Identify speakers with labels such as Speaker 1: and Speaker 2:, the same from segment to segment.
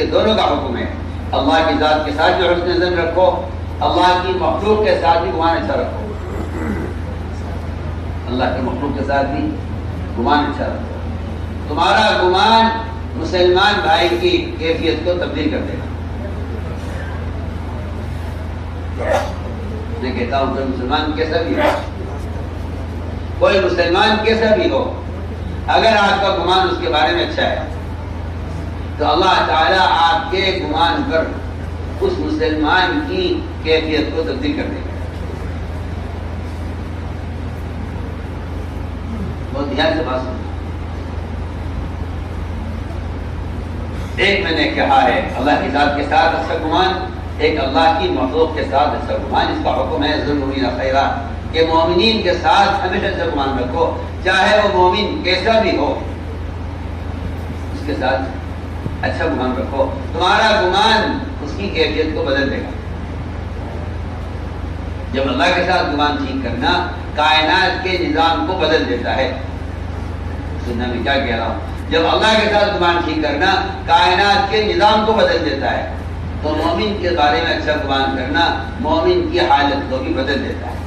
Speaker 1: کے دونوں کا حکم ہے. اللہ کی ذات کے ساتھ بھی حسن ظن رکھو, اللہ کی مخلوق کے ساتھ بھی گمان اچھا رکھو. اللہ کے مخلوق کے ساتھ بھی گمان اچھا رکھو. تمہارا گمان مسلمان بھائی کی کیفیت کو تبدیل کر دے گا. میں کہتا ہوں کوئی مسلمان کیسا بھی ہو, کوئی مسلمان کیسا بھی ہو, اگر آپ کا گمان اس کے بارے میں اچھا ہے تو اللہ تعالیٰ آپ کے گمان پر اس مسلمان کی کیفیت کو تبدیل کر دے گا. بہت دھیان سے بات سننا. ایک میں نے کہا ہے اللہ کی ذات کے ساتھ اچھا گمان, ایک اللہ کی مخلوق کے ساتھ اچھا گمان. اس کا حکم ہے ظلمین خیرہ کہ مومنین کے ساتھ ہمیشہ اچھا گمان رکھو, چاہے وہ مومن کیسا بھی ہو اس کے ساتھ اچھا گمان رکھو. تمہارا گمان اس کی کیفیت کو بدل دے گا. جب اللہ کے ساتھ گمان ٹھیک کرنا کائنات کے نظام کو بدل دیتا ہے. سننا میں کیا کہہ رہا ہوں, جب اللہ کے ساتھ گمان ٹھیک کرنا کائنات کے نظام کو بدل دیتا ہے تو مومن کے بارے میں اچھا گمان کرنا مومن کی حالت کو بھی بدل دیتا ہے.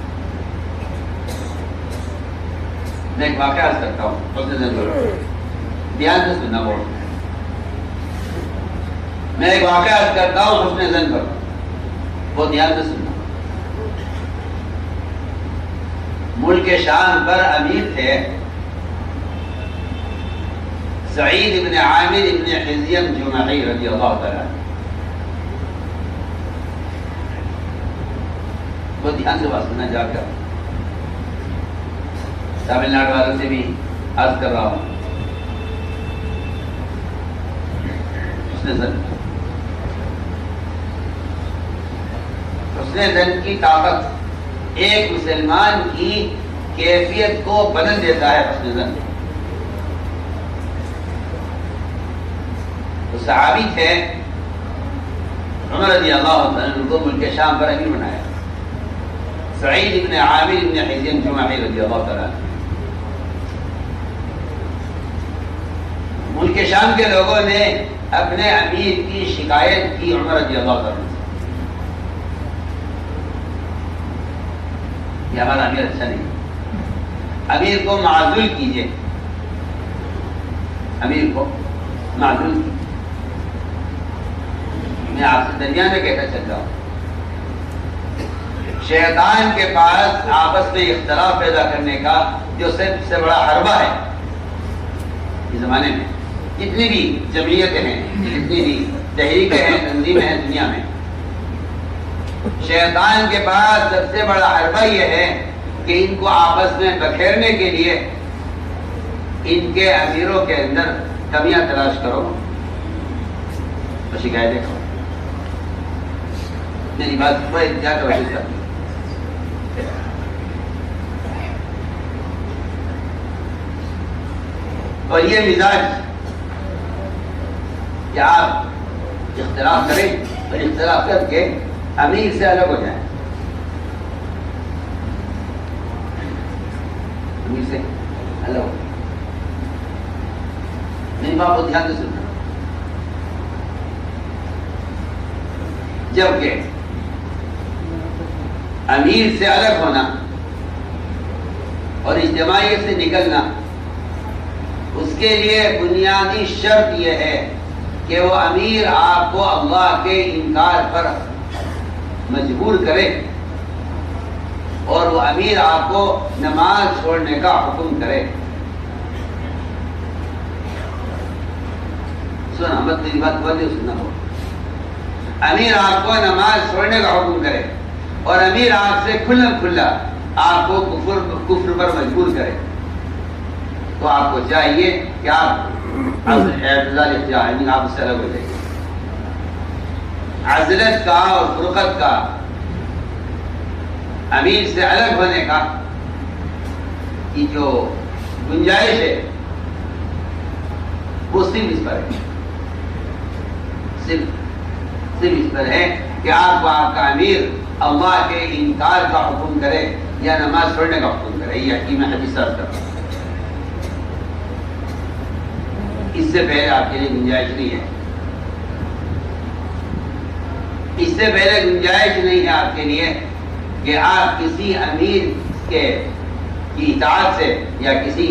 Speaker 1: میں ایک واقعہ عرض کرتا ہوں, دھیان سے سننا. میں ایک واقعہ عرض کرتا ہوں حسن ظن پر, وہ دھیان سے سننا. ملک شام پر امیر تھے سعید ابن عامر ابن حزیم جمحی رضی اللہ تعالیٰ. وہ دھیان سے بات سننا. جا کر تمل ناڈو والوں سے بھی عرض کر رہا ہوں, حسن ظن کی طاقت ایک مسلمان کی کیفیت کو بدل دیتا ہے. حسن ظن تو صحابی تھے عمر رضی اللہ عنہ کو ملک شام پر امیر بنایا. سعید ابن عامر ابن حزیم جمحی رضی اللہ تعالیٰ. ملک شام کے لوگوں نے اپنے امیر کی شکایت کی عمر رضی اللہ تعالیٰ سے, یہ ہمارا امیر اچھا نہیں, امیر کو معزول کیجیے, امیر کو معزول کیجیے. میں آپ سے درمیان میں کہتا چلتا ہوں, شیطان کے پاس آپس میں اختلاف پیدا کرنے کا جو سب سے بڑا حربہ ہے اس زمانے میں. جتنی بھی جمعیتیں ہیں, جتنی بھی تحریکیں ہیں, تنظیمیں ہیں دنیا میں, شیطان کے پاس سب سے بڑا حربہ یہ ہے کہ ان کو آپس میں بکھیرنے کے لیے ان کے امیروں کے اندر کمیاں تلاش کرو تو شکایتیں کرو. میری بات کو کیا توجہ کرتی. اور یہ مزاج کہ آپ اختلاف کریں اور اختلاف کر کے امیر سے الگ ہو جائیں, امیر سے الگ ہو. میری بات کو دھیان سے سننا. جبکہ امیر سے الگ ہونا اور اجتماعیت سے نکلنا, اس کے لیے بنیادی شرط یہ ہے کہ وہ امیر آپ کو اللہ کے انکار پر مجبور کرے اور وہ امیر آپ کو نماز چھوڑنے کا حکم کرے. سنا مت, میری بات بولے سننا ہو. امیر آپ کو نماز چھوڑنے کا حکم کرے اور امیر آپ سے کھلا کھلا آپ کو کفر پر مجبور کرے تو آپ کو چاہیے کہ آپ آپ سے الگ ہو جائیے. عزلت کا اور فرقت کا, امیر سے الگ ہونے کا کی جو گنجائش ہے وہ صرف اس پر ہے, صرف اس پر ہے کہ آپ کو آپ کا امیر اللہ کے انکار کا حکم کرے یا نماز پڑھنے کا حکم کرے. یہ حکیم حدیث کرتا ہوں, اس سے پہلے آپ کے لیے گنجائش نہیں ہے. اس سے پہلے گنجائش نہیں ہے آپ کے لیے کہ آپ کسی امیر کی اطاعت سے یا کسی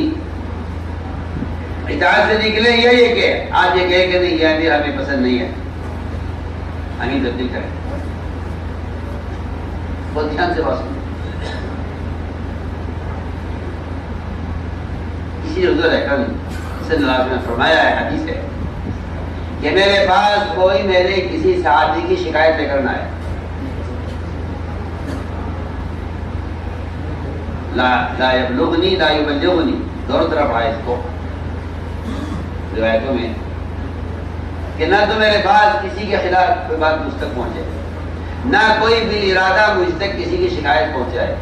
Speaker 1: اطاعت سے نکلے، یہ کہ آپ یہ کہے کہ نہیں یہ امیر ہمیں پسند نہیں ہے، امیر تبدیل کریں. بہت دھیان سے بات سنیں. اسی حضور اکرم صلی اللہ علیہ وسلم نے فرمایا ہے، حدیث ہے کہ میرے پاس کوئی میرے کسی صحابی کی شکایت لے کر نہ آئے، لا یبلغنی لا یبلغنی، دونوں طرف آئے اس کو روایتوں میں، کہ نہ تو میرے پاس کسی کے خلاف کوئی بات مجھ تک پہنچے، نہ کوئی بھی ارادہ مجھ تک کسی کی شکایت پہنچائے.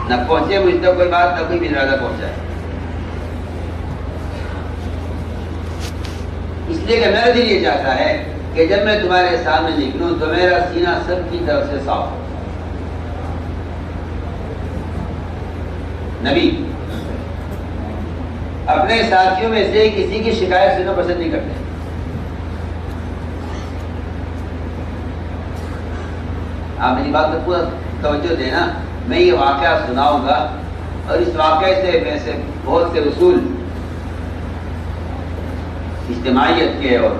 Speaker 1: نہ پہنچے مجھ تک کوئی بات، نہ کوئی بھی ارادہ پہنچائے. اس لیے کہ میرا دل یہ چاہتا ہے کہ جب میں تمہارے سامنے نکلوں تو میرا سینہ سب کی طرف سے صاف ہو. نبی اپنے ساتھیوں میں سے کسی کی شکایت سننا پسند نہیں کرتے. آپ میری بات پر پورا توجہ دینا. میں یہ واقعہ سناؤں گا اور اس واقعے سے میں سے بہت سے اصول اجتماعیت کے اور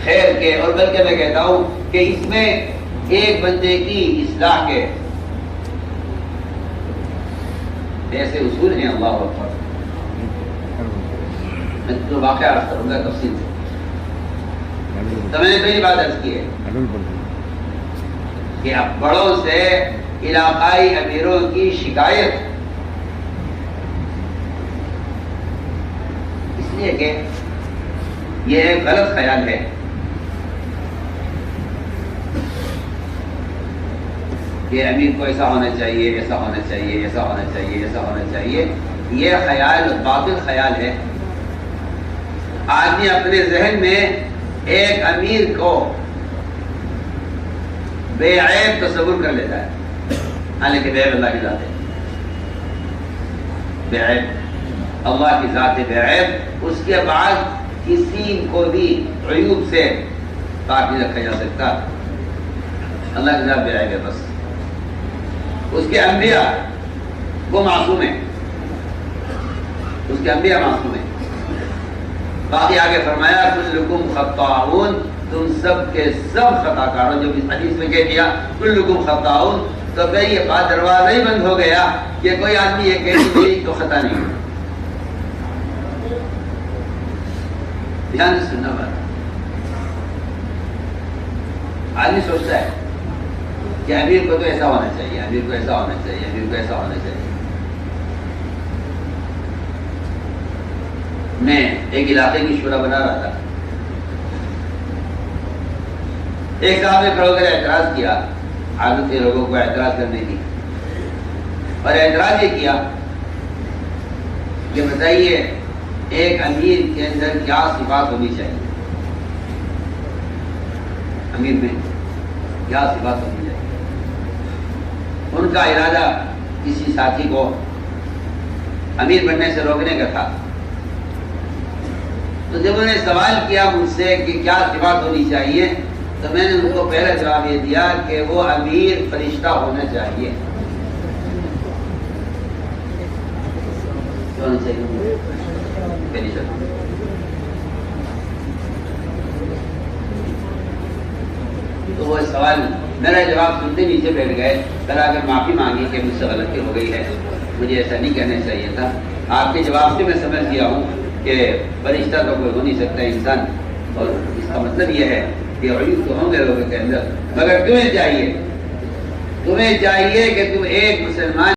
Speaker 1: خیر کے، اور بلکہ میں کہتا ہوں کہ اس میں ایک بندے کی اصلاح کے ایسے اصول ہیں. اللہ اکبر. میں تو واقعہ عرض کروں گا تفصیل سے. تو میں نے پہلی بات عرض کی ہے کہ اب بڑوں سے علاقائی امیروں کی شکایت، اس لیے کہ یہ ایک غلط خیال ہے کہ امیر کو ایسا ہونا چاہیے، ایسا ہونا چاہیے، ایسا ہونا چاہیے، ایسا ہونا چاہیے. یہ خیال باطل خیال ہے. آدمی اپنے ذہن میں ایک امیر کو بے عیب تصور کر لیتا ہے، حالانکہ بے عیب اللہ کی ذات ہے. بے عیب اللہ کی ذات ہے، بے عیب. اس کے بعد کسی کو بھی عیوب سے پاک نہیں رکھا جا سکتا. اللہ کی ذات بے عیب ہے. بس اس کے انبیاء وہ معصوم ہیں، اس کے انبیاء معصوم ہیں. باقی آگے فرمایا کلکم خطاؤن، تم سب کے سب خطا کاروں. جو اس حدیث میں کہہ دیا کلکم خطاؤن، تو پھر یہ بات دروازہ ہی بند ہو گیا کہ کوئی آدمی یہ کہے کہ میری تو خطا نہیں. دھیان سے سننا بات. آدمی سوچتا ہے کہ امیر کو تو ایسا ہونا چاہیے، امیر کو ایسا ہونا چاہیے، امیر کو ایسا ہونا چاہیے. میں ایک علاقے کی شورا بنا رہا تھا. ایک صاحب نے کھڑا ہو کر اعتراض کیا. عادت ہے لوگوں کو اعتراض کرنے کی، اور اعتراض یہ کیا کہ بتائیے ایک امیر کے اندر کیا صفات ہونی چاہیے، امیر میں کیا صفات ہونی چاہیے. ان کا ارادہ کسی ساتھی کو امیر بننے سے روکنے کا تھا. تو جب انہوں نے سوال کیا مجھ سے کہ کیا صفات ہونی چاہیے، تو میں نے ان کو پہلا جواب یہ دیا کہ وہ امیر فرشتہ ہونا چاہیے. ہونا چاہیے فرشتہ. تو وہ سوال میرا جواب سنتے نیچے بیٹھ گئے. کل آ کر معافی مانگی کہ مجھ سے غلطی ہو گئی ہے، مجھے ایسا نہیں کہنا چاہیے تھا. آپ کے جواب سے میں سمجھ گیا ہوں کہ فرشتہ تو کوئی ہو نہیں سکتا انسان، اور اس کا مطلب یہ ہے کہ عیوب تو ہوں گے لوگوں کے اندر، مگر تمہیں چاہیے کہ تم ایک مسلمان